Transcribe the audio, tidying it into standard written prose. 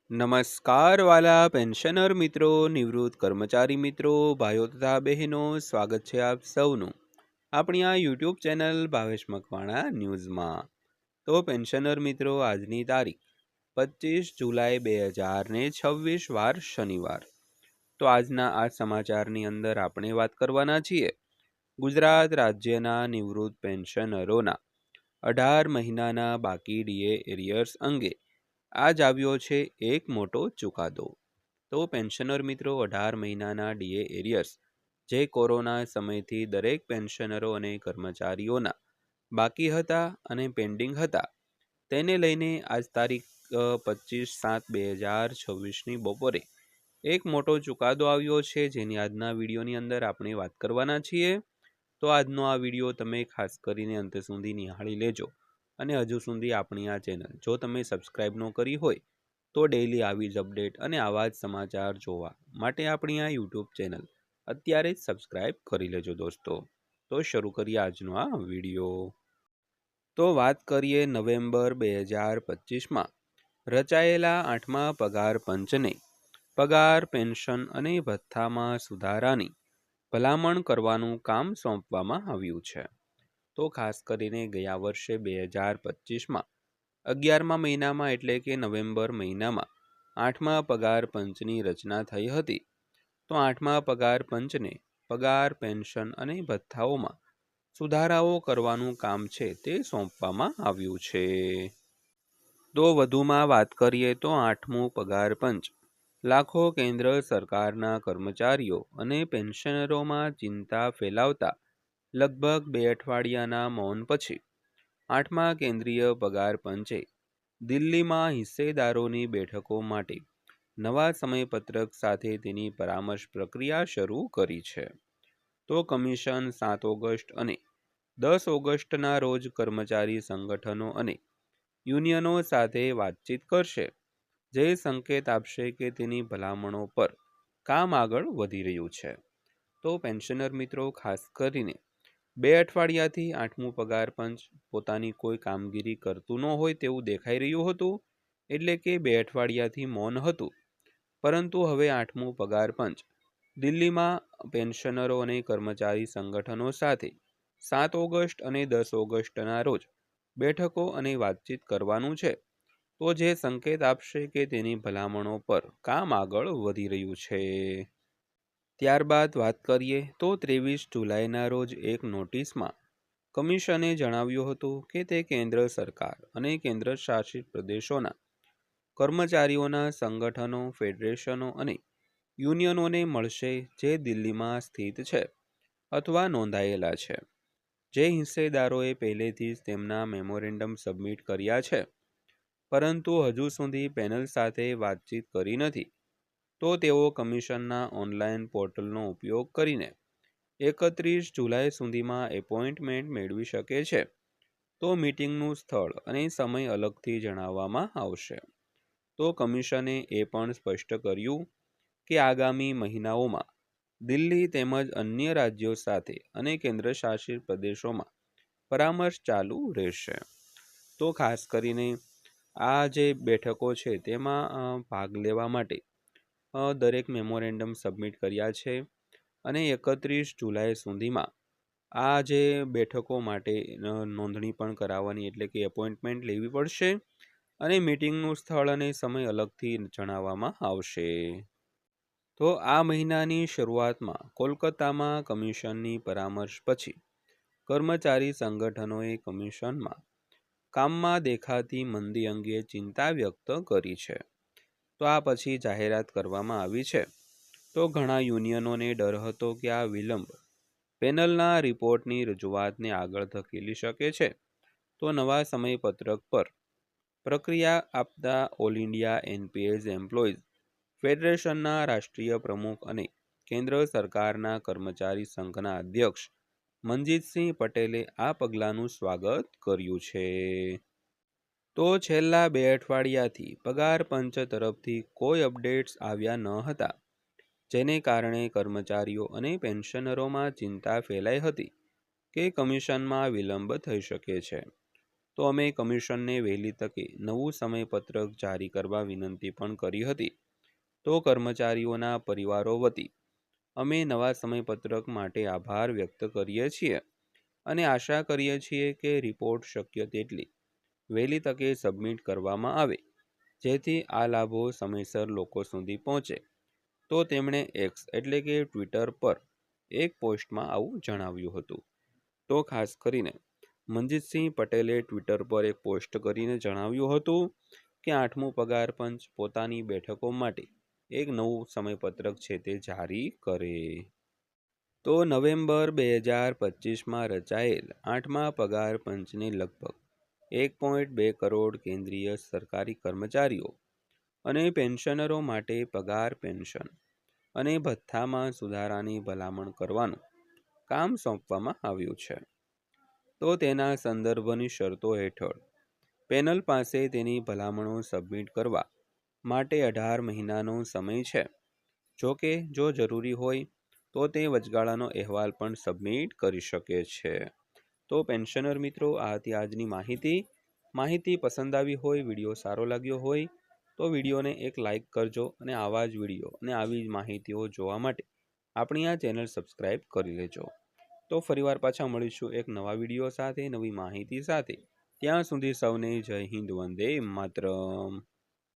નમસ્કાર વાલા પેન્શનર મિત્રો, નિવૃત્ત કર્મચારી મિત્રો, ભાઈઓ તથા બહેનો, સ્વાગત છે આપ સૌનું આપણી આ યુટ્યુબ ચેનલ ભાવેશ મકવાણા ન્યૂઝમાં। તો પેન્શનર મિત્રો, આજની તારીખ 25 જુલાઈ 2026 વાર શનિવાર। તો આજના આ સમાચારની અંદર આપણે વાત કરવાના છીએ ગુજરાત રાજ્યના નિવૃત્ત પેન્શનરોના 18 મહિનાના બાકી ડીએ એરિયર્સ અંગે આજ આવ્યો છે એક મોટો ચુકાદો। તો પેન્શનર મિત્રો, 18 મહિનાના ડીએ એરિયર્સ જે કોરોના સમયથી દરેક પેન્શનરો અને કર્મચારીઓના બાકી હતા અને પેન્ડિંગ હતા, તેને લઈને આજ તારીખ 25/7/2026ની બપોરે એક મોટો ચુકાદો આવ્યો છે, જેની આજના વિડીયોની અંદર આપણે વાત કરવાના છીએ। તો આજનો આ વિડીયો તમે ખાસ કરીને અંત સુધી નિહાળી લેજો અને હજુ સુધી આપણી આ ચેનલ જો તમે સબસ્ક્રાઇબ ન કરી હોય તો ડેઈલી આવી જ અપડેટ અને આવા જ સમાચાર જોવા માટે આપણી આ યુટ્યુબ ચેનલ અત્યારે જ સબસ્ક્રાઇબ કરી લેજો દોસ્તો। તો શરૂ કરીએ આજનો આ વિડીયો। તો વાત કરીએ નવેમ્બર 2025માં રચાયેલા 8મા પગાર પંચને પગાર, પેન્શન અને ભથ્થામાં સુધારાની ભલામણ કરવાનું કામ સોંપવામાં આવ્યું છે। તો ખાસ કરીને ગયા વર્ષે 2025માં 11મા મહિનામાં એટલે કે નવેમ્બર મહિનામાં 8મા પગાર પંચની રચના થઈ હતી। તો 8મા પગાર પંચને પગાર, પેન્શન અને ભથ્થાઓમાં સુધારાઓ કરવાનું કામ છે તે સોંપવામાં આવ્યું છે। તો વધુમાં વાત કરીએ તો 8મું પગાર પંચ લાખો કેન્દ્ર સરકારના કર્મચારીઓ અને પેન્શનરોમાં ચિંતા ફેલાવતા લગભગ 2 અઠવાડિયાના મૌન પછી 8મા કેન્દ્રીય પગાર પંચે દિલ્હીમાં હિસ્સેદારોની બેઠકો માટે નવા સમયપત્રક સાથે તેની પરામર્શ પ્રક્રિયા શરૂ કરી છે। તો કમિશન 7 ઓગસ્ટ અને 10 ઓગસ્ટના રોજ કર્મચારી સંગઠનો અને યુનિયનો સાથે વાતચીત કરશે, જે સંકેત આપશે કે તેની ભલામણો પર કામ આગળ વધી રહ્યું છે। તો પેન્શનર મિત્રો, ખાસ કરીને 2 અઠવાડિયાથી 8મું પગાર પંચ પોતાની કોઈ કામગીરી કરતું ન હોય તેવું દેખાઈ રહ્યું હતું, એટલે કે 2 અઠવાડિયાથી મૌન હતું। પરંતુ હવે 8મું પગાર પંચ દિલ્હીમાં પેન્શનરો અને કર્મચારી સંગઠનો સાથે 7 ઓગસ્ટ અને 10 ઓગસ્ટના રોજ બેઠકો અને વાતચીત કરવાનું છે, તો જે સંકેત આપશે કે તેની ભલામણો પર કામ આગળ વધી રહ્યું છે। ત્યારબાદ વાત કરીએ તો 23 જુલાઈના રોજ એક નોટિસમાં કમિશને જણાવ્યું હતું કે તે કેન્દ્ર સરકાર અને કેન્દ્ર શાસિત પ્રદેશોના કર્મચારીઓના સંગઠનો, ફેડરેશનો અને યુનિયનોને મળશે જે દિલ્હીમાં સ્થિત છે અથવા નોંધાયેલા છે, જે હિસ્સેદારોએ પહેલેથી જ તેમના મેમોરેન્ડમ સબમિટ કર્યા છે પરંતુ હજુ સુધી પેનલ સાથે વાતચીત કરી નથી। તો તેઓ કમિશનના ઓનલાઈન પોર્ટલનો ઉપયોગ કરીને 31 જુલાઈ સુધીમાં એપોઇન્ટમેન્ટ મેળવી શકે છે। તો મીટિંગનું સ્થળ અને સમય અલગથી જણાવવામાં આવશે। તો કમિશને એ પણ સ્પષ્ટ કર્યું કે આગામી મહિનાઓમાં દિલ્હી તેમજ અન્ય રાજ્યો સાથે અને કેન્દ્રશાસિત પ્રદેશોમાં પરામર્શ ચાલુ રહેશે। તો ખાસ કરીને આ જે બેઠકો છે તેમાં ભાગ લેવા માટે દરેક મેમોરેન્ડમ સબમિટ કર્યા છે અને 31 જુલાઈ સુધીમાં આ જે બેઠકો માટે નોંધણી પણ કરાવવાની એટલે કે એપોઇન્ટમેન્ટ લેવી પડશે અને મીટિંગનું સ્થળ અને સમય અલગથી જણાવવામાં આવશે। તો આ મહિનાની શરૂઆતમાં કોલકાતામાં કમિશનની પરામર્શ પછી કર્મચારી સંગઠનોએ કમિશનમાં કામમાં દેખાતી મંદી અંગે ચિંતા વ્યક્ત કરી છે। તો આ પછી જાહેરાત કરવામાં આવી છે। તો ઘણા યુનિયનોને ડર હતો કે આ વિલંબ પેનલના રિપોર્ટની રજૂઆતને આગળ ધકેલી શકે છે। તો નવા સમયપત્રક પર પ્રક્રિયા આપતા ઓલ ઇન્ડિયા એનપીએસ એમ્પ્લોઈઝ ફેડરેશનના રાષ્ટ્રીય પ્રમુખ અને કેન્દ્ર સરકારના કર્મચારી સંઘના અધ્યક્ષ મનજીતસિંહ પટેલે આ પગલાંનું સ્વાગત કર્યું છે। તો છેલ્લા 2 અઠવાડિયાથી પગાર પંચ તરફથી કોઈ અપડેટ્સ આવ્યા ન હતા, જેને કારણે કર્મચારીઓ અને પેન્શનરોમાં ચિંતા ફેલાઈ હતી કે કમિશનમાં વિલંબ થઈ શકે છે। તો અમે કમિશનને વહેલી તકે નવું સમયપત્રક જારી કરવા વિનંતી પણ કરી હતી. તો કર્મચારીઓના પરિવારો વતી અમે નવા સમયપત્રક માટે આભાર વ્યક્ત કરીએ છીએ અને આશા કરીએ છીએ કે રિપોર્ટ શક્ય તેટલી વહેલી તકે સબમિટ કરવામાં આવે, જેથી આ લાભો સમયસર લોકો સુધી પહોંચે. તો તેમણે એક્સ એટલે કે ટ્વિટર પર એક પોસ્ટમાં આવું જણાવ્યું હતું. તો ખાસ કરીને મનજીતસિંહ પટેલે ટ્વિટર પર એક પોસ્ટ કરીને જણાવ્યું હતું કે 8મું પગાર પંચ પોતાની બેઠકો માટે એક નવું સમયપત્રક છે તે જારી કરે. તો નવેમ્બર 2025માં રચાયેલ 8મા પગાર પંચને લગભગ 1.2 કરોડ કેન્દ્રીય સરકારી કર્મચારીઓ અને પેન્શનરો માટે પગાર, પેન્શન અને ભથ્થામાં સુધારાની ભલામણ કરવાનું કામ સોંપવામાં આવ્યું છે. તો તેના સંદર્ભની શરતો હેઠળ પેનલ પાસે તેની ભલામણો સબમિટ કરવા માટે 18 મહિનાનો સમય છે. જો કે જો જરૂરી હોય તો તે વચગાળાનો અહેવાલ પણ સબમિટ કરી શકે છે. તો પેન્શનર મિત્રો, આ હતી આજની માહિતી પસંદ આવી હોય, વિડીયો સારો લાગ્યો હોય તો વિડીયોને એક લાઇક કરજો અને આવા જ વિડીયો અને આવી જ માહિતીઓ જોવા માટે આપણી આ ચેનલ સબસ્ક્રાઈબ કરી લેજો. તો ફરીવાર પાછા મળીશું એક નવા વિડીયો સાથે, નવી માહિતી સાથે. ત્યાં સુધી સૌને જય હિન્દ, વંદે માતરમ.